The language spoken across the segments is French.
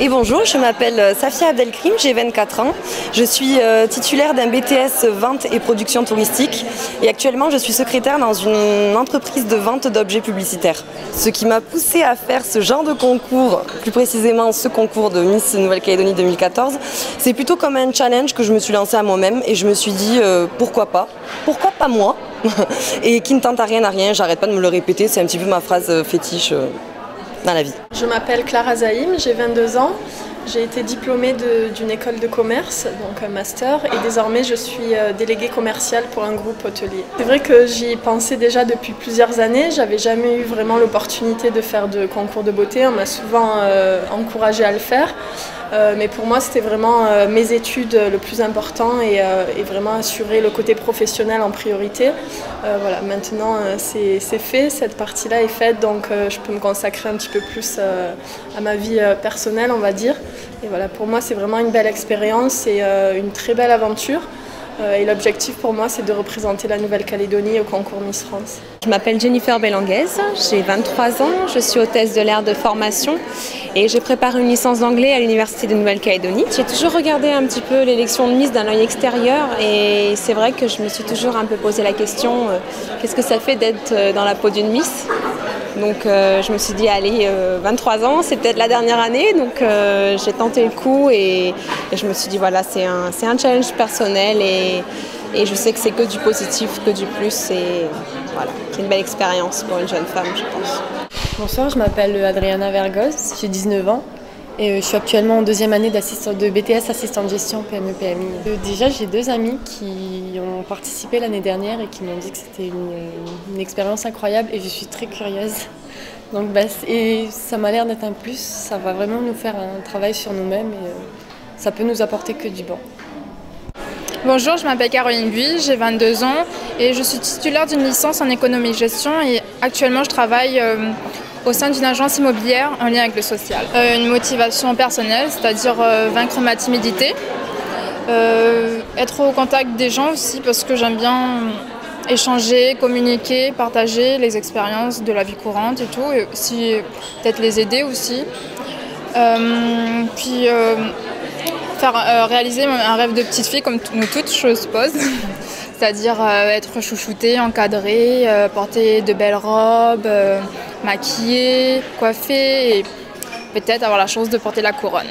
Et bonjour, je m'appelle Safia Abdelkrim, j'ai 24 ans. Je suis titulaire d'un BTS Vente et Production Touristique et actuellement je suis secrétaire dans une entreprise de vente d'objets publicitaires. Ce qui m'a poussée à faire ce genre de concours, plus précisément ce concours de Miss Nouvelle-Calédonie 2014, c'est plutôt comme un challenge que je me suis lancé à moi-même et je me suis dit pourquoi pas moi et qui ne tente à rien, j'arrête pas de me le répéter, c'est un petit peu ma phrase fétiche dans la vie. Je m'appelle Clara Zahim, j'ai 22 ans. J'ai été diplômée d'une école de commerce, donc un master, et désormais je suis déléguée commerciale pour un groupe hôtelier. C'est vrai que j'y pensais déjà depuis plusieurs années, j'avais jamais eu vraiment l'opportunité de faire de concours de beauté, on m'a souvent encouragée à le faire. Mais pour moi, c'était vraiment mes études le plus important et vraiment assurer le côté professionnel en priorité. Voilà, maintenant, c'est fait, cette partie-là est faite, donc je peux me consacrer un petit peu plus à ma vie personnelle, on va dire. Et voilà, pour moi, c'est vraiment une belle expérience et une très belle aventure. Et l'objectif pour moi, c'est de représenter la Nouvelle-Calédonie au concours Miss France. Je m'appelle Jennifer Belanguez, j'ai 23 ans, je suis hôtesse de l'air de formation et je prépare une licence d'anglais à l'Université de Nouvelle-Calédonie. J'ai toujours regardé un petit peu l'élection de Miss d'un œil extérieur et c'est vrai que je me suis toujours un peu posé la question qu'est-ce que ça fait d'être dans la peau d'une Miss ? Donc je me suis dit allez, 23 ans, c'est peut-être la dernière année, donc j'ai tenté le coup et je me suis dit voilà, c'est un challenge personnel et je sais que c'est que du positif, que du plus et voilà, c'est une belle expérience pour une jeune femme, je pense. Bonsoir, je m'appelle Adriana Vergos, j'ai 19 ans et je suis actuellement en deuxième année de BTS assistante de gestion PME-PMI. Déjà, j'ai deux amis qui ont participé l'année dernière et qui m'ont dit que c'était une expérience incroyable et je suis très curieuse. Donc, et ça m'a l'air d'être un plus, ça va vraiment nous faire un travail sur nous-mêmes et ça peut nous apporter que du bon. Bonjour, je m'appelle Caroline Buis, j'ai 22 ans et je suis titulaire d'une licence en économie-gestion et actuellement je travaille au sein d'une agence immobilière en lien avec le social. Une motivation personnelle, c'est-à-dire vaincre ma timidité, être au contact des gens aussi parce que j'aime bien échanger, communiquer, partager les expériences de la vie courante et tout, et aussi peut-être les aider aussi. Puis faire réaliser un rêve de petite fille comme nous toutes, je suppose. C'est-à-dire être chouchoutée, encadrée, porter de belles robes, maquillée, coiffée et peut-être avoir la chance de porter la couronne.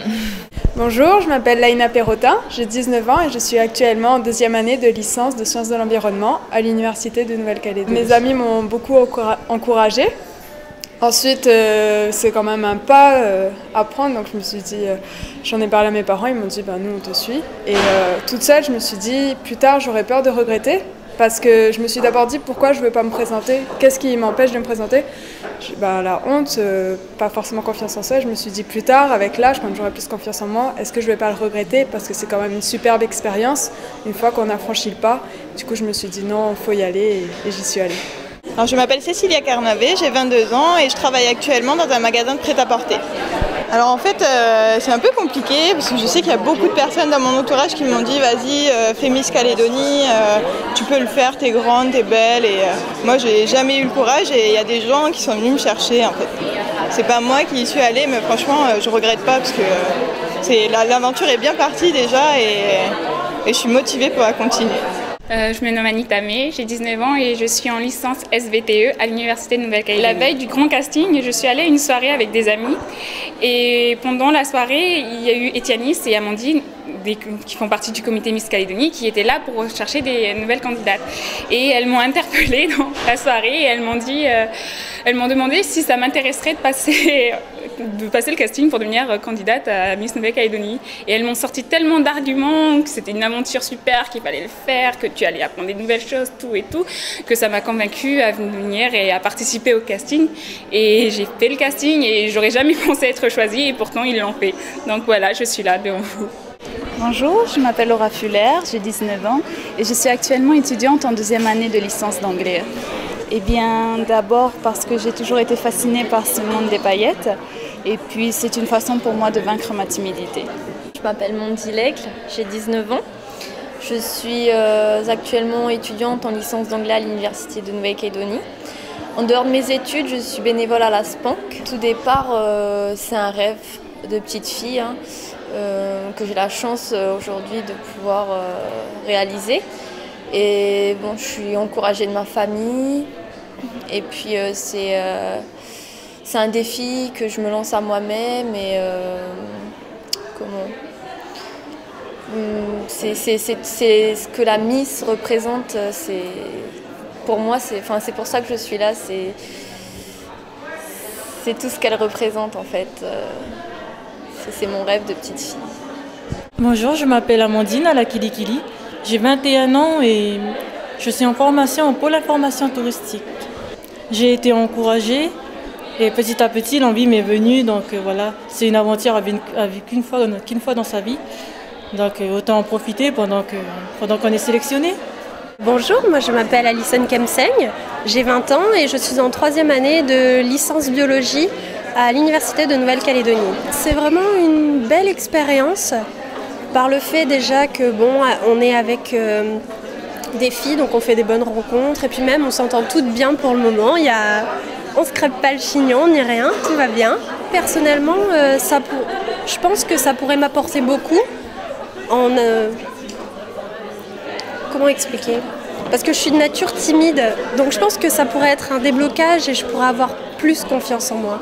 Bonjour, je m'appelle Laïna Perrotin, j'ai 19 ans et je suis actuellement en deuxième année de licence de sciences de l'environnement à l'Université de Nouvelle-Calédonie. Mes amis m'ont beaucoup encouragée. Ensuite, c'est quand même un pas à prendre, donc je me suis dit, j'en ai parlé à mes parents, ils m'ont dit, nous on te suit. Et toute seule, je me suis dit, plus tard, j'aurais peur de regretter, parce que je me suis d'abord dit, pourquoi je ne veux pas me présenter? Qu'est-ce qui m'empêche de me présenter? La honte, pas forcément confiance en soi. Je me suis dit, plus tard, avec l'âge, quand j'aurai plus confiance en moi, est-ce que je ne vais pas le regretter? Parce que c'est quand même une superbe expérience, une fois qu'on a franchi le pas. Du coup, je me suis dit, non, il faut y aller, et j'y suis allée. Alors, je m'appelle Cécilia Carnavé, j'ai 22 ans et je travaille actuellement dans un magasin de prêt-à-porter. Alors en fait, c'est un peu compliqué parce que je sais qu'il y a beaucoup de personnes dans mon entourage qui m'ont dit vas-y, fais Miss Calédonie, tu peux le faire, t'es grande, t'es belle. Et moi, j'ai jamais eu le courage et il y a des gens qui sont venus me chercher en fait. C'est pas moi qui y suis allée, mais franchement, je regrette pas parce que l'aventure est bien partie déjà et je suis motivée pour la continuer. Je me nomme Anita May, j'ai 19 ans et je suis en licence SVTE à l'Université de Nouvelle-Calédonie. La veille du grand casting, je suis allée à une soirée avec des amis et pendant la soirée, il y a eu Etianis et Amandine qui font partie du comité Miss Calédonie qui étaient là pour chercher des nouvelles candidates. Et elles m'ont interpellée dans la soirée et elles m'ont demandé si ça m'intéresserait de passer le casting pour devenir candidate à Miss Nouvelle-Calédonie. Et elles m'ont sorti tellement d'arguments, que c'était une aventure super, qu'il fallait le faire, que tu allais apprendre des nouvelles choses, tout et tout, que ça m'a convaincue à venir et à participer au casting. Et j'ai fait le casting et j'aurais jamais pensé être choisie et pourtant ils l'ont fait. Donc voilà, je suis là devant vous. Bonjour, je m'appelle Laura Fuller, j'ai 19 ans et je suis actuellement étudiante en deuxième année de licence d'anglais. Eh bien, d'abord parce que j'ai toujours été fascinée par ce monde des paillettes et puis c'est une façon pour moi de vaincre ma timidité. Je m'appelle Mondi Lècle, j'ai 19 ans. Je suis actuellement étudiante en licence d'anglais à l'Université de Nouvelle-Calédonie. En dehors de mes études, je suis bénévole à la SPANC. Tout départ, c'est un rêve. de petite fille hein, que j'ai la chance aujourd'hui de pouvoir réaliser. Et bon, je suis encouragée de ma famille. Et puis c'est un défi que je me lance à moi-même. Et c'est ce que la Miss représente. Pour moi, c'est pour ça que je suis là. C'est tout ce qu'elle représente en fait. C'est mon rêve de petite fille. Bonjour, je m'appelle Amandine à la Kilikili. J'ai 21 ans et je suis en formation en pôle information touristique. J'ai été encouragée et petit à petit l'envie m'est venue. Donc voilà, c'est une aventure avec qu'une fois dans sa vie. Donc autant en profiter pendant qu'on est sélectionné. Bonjour, moi je m'appelle Alison Kemseng, j'ai 20 ans et je suis en 3e année de licence biologie à l'Université de Nouvelle-Calédonie. C'est vraiment une belle expérience par le fait déjà que bon, on est avec des filles, donc on fait des bonnes rencontres et puis même on s'entend toutes bien pour le moment. On se crêpe pas le chignon ni rien, tout va bien. Personnellement, je pense que ça pourrait m'apporter beaucoup comment expliquer ? Parce que je suis de nature timide, donc je pense que ça pourrait être un déblocage et je pourrais avoir plus confiance en moi.